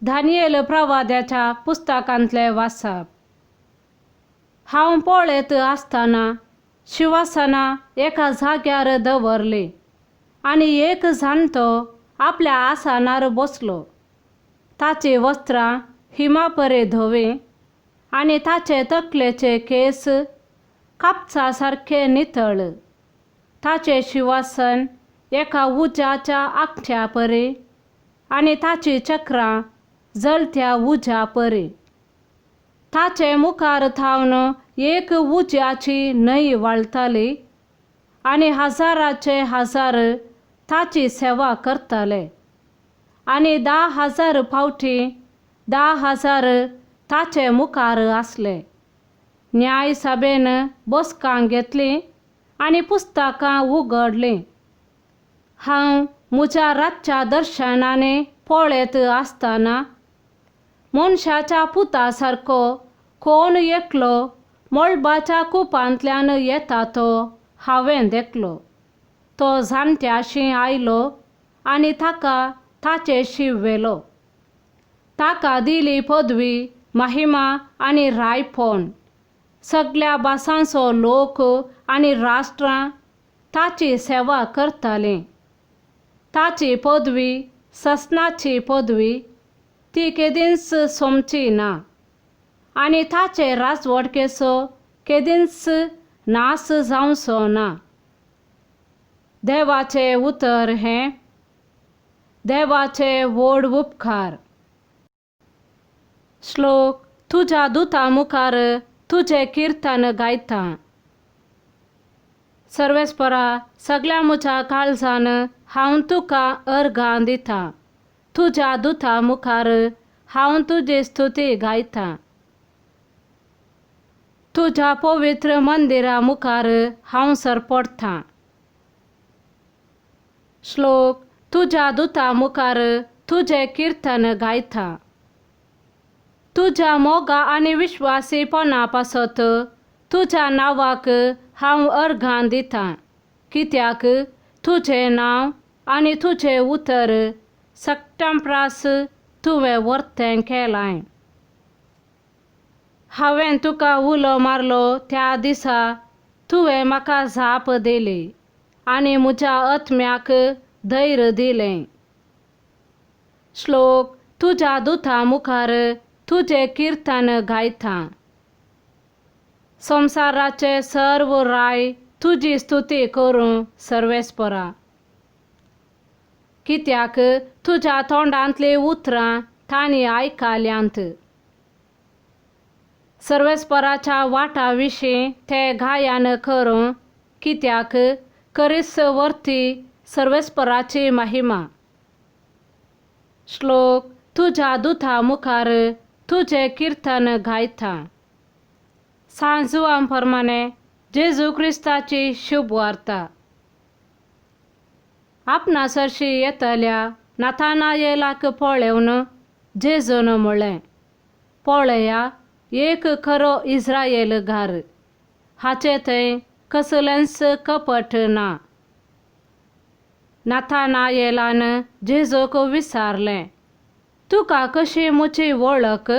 दानियेल प्रवाद्याच्या पुस्तकांतले वाचप. हांव पळयत आसतना शिवासना एका जाग्यार दवरली आनी एक जाणटो आपल्या आसनार बसलो. ताची वस्त्रां हिमापरे धवी आनी ताचे तकलेचे केस कापसा सारके नितळ. ताचे शिवासन एका उज्याच्या आखट्या परी आनी ताची चक्रां जळत्या उज्या परी. ताचे मुखार थावन एक उज्याची न्हंय व्हाळटाली आनी हजाराचे हजार ताची सेवा करताले आनी 10,000 फावटी 10,000 ताचे मुखार आसले. न्याय सभेन बसकां घेतली आनी पुस्तकां उगडलीं. हांव म्हज्या रातच्या दर्शनांनी पळयत आसतना मनशाच्या पुता सारको कोण एकलो मळबाच्या कुपांतल्यान येता तो हांवें देखलो. तो जाणट्याशी आयलो आनी ताका ताचे शिव्वेलो. ताका दिली पदवी, महिमा आनी रायपण. सगळ्या भासांचो लोक आनी राष्ट्रां ताची सेवा करतालीं. ताची पदवी ससनाची पदवी, ती केदींच सोमची ना आनी ताचे राजवडकेचो केदींच नास जावचो ना. देवाचे उतर हें. देवाचे व्हड उपकार. श्लोक. तुज्या दुता मुखार तुझे किर्तन गायता. सर्वेस्परा, सगळ्या म्हज्या काळजान हांव तुका अर्गां दिता. तुज्या दुता मुखार हांव तुजी स्तुती गायता. तुज्या पवित्र मंदिरा मुखार हांव सरपडटां. श्लोक. तुज्या दुता मुखार तुझे किर्तन गायता. तुज्या मोगा आनी विश्वासीपणा पासत तुज्या नांवाक हांव अर्गां दितां, कित्याक तुजें नांव आनी तुजें उतर सक्टांप्रास तुवें वर्तें केलां. हांवें तुका उलो मारलो त्या दिसा तुवें म्हाका जाप दिली आनी म्हज्या आत्म्याक धैर्य दिलें. श्लोक. तुज्या दुता मुखार तुझे किर्तन गायता. संवसाराचे सर्व राय तुजी स्तुती करूं सर्वेस्परा, कित्याक तुज्या तोंडांतलीं उतरां तांणी आयकल्यांत. सर्वेस्पराच्या वाटा विशीं ते गायन करूं, कित्याक करीस वर्ती सर्वेस्पराची महिमा. श्लोक. तुज्या दुता मुखार तुझे किर्तन गायता. सांजुवां प्रमाणे जेजू क्रिस्ताची शुभ वार्ता. आपणासरशी येतल्या नाथानायेलाक पळोवन जेजून म्हणलें, पळया, एक खरो इस्रायेल घार, हाचे थंय कसलेंच कपट ना. नाथानायेलान जेजूक विचारलें, तुका कशी म्हजी वळख?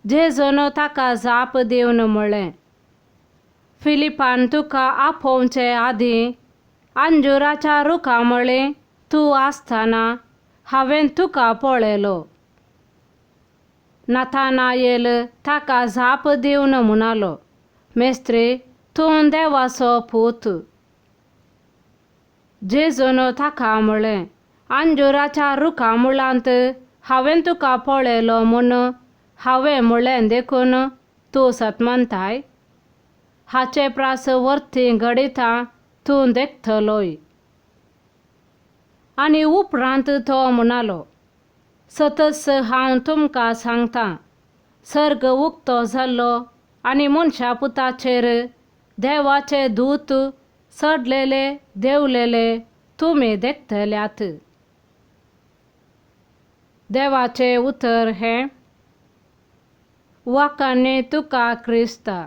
जेजून ताका जाप दिवन म्हणलें, फिलिपान तुका आपोवचे आदीं अंजुराच्या रुखा मळीं तूं आसतना हांवें तुका पळयलो. नाथानायेल ताका जाप दिवन म्हणालो, मेस्त्री, तूं देवाचो पूत. जेजून ताका म्हणलें, अंजुराच्या रुखा मुळांत हांवें तुका पळयलो म्हूण हांवें म्हणलें देखून तूं सतमंताय? हाचे प्रास वर्ती घडिता तूं देखतलोय. आनी उपरांत तो म्हणालो, सतच हांव तुमकां सांगतां, सर्ग उक्तो जाल्लो आनी मनशा पुताचेर देवाचे दूत चडलेले देंवलेले तुमी देखतल्यात. देवाचे उतर हें. वाखाणणी तुका क्रिस्ता.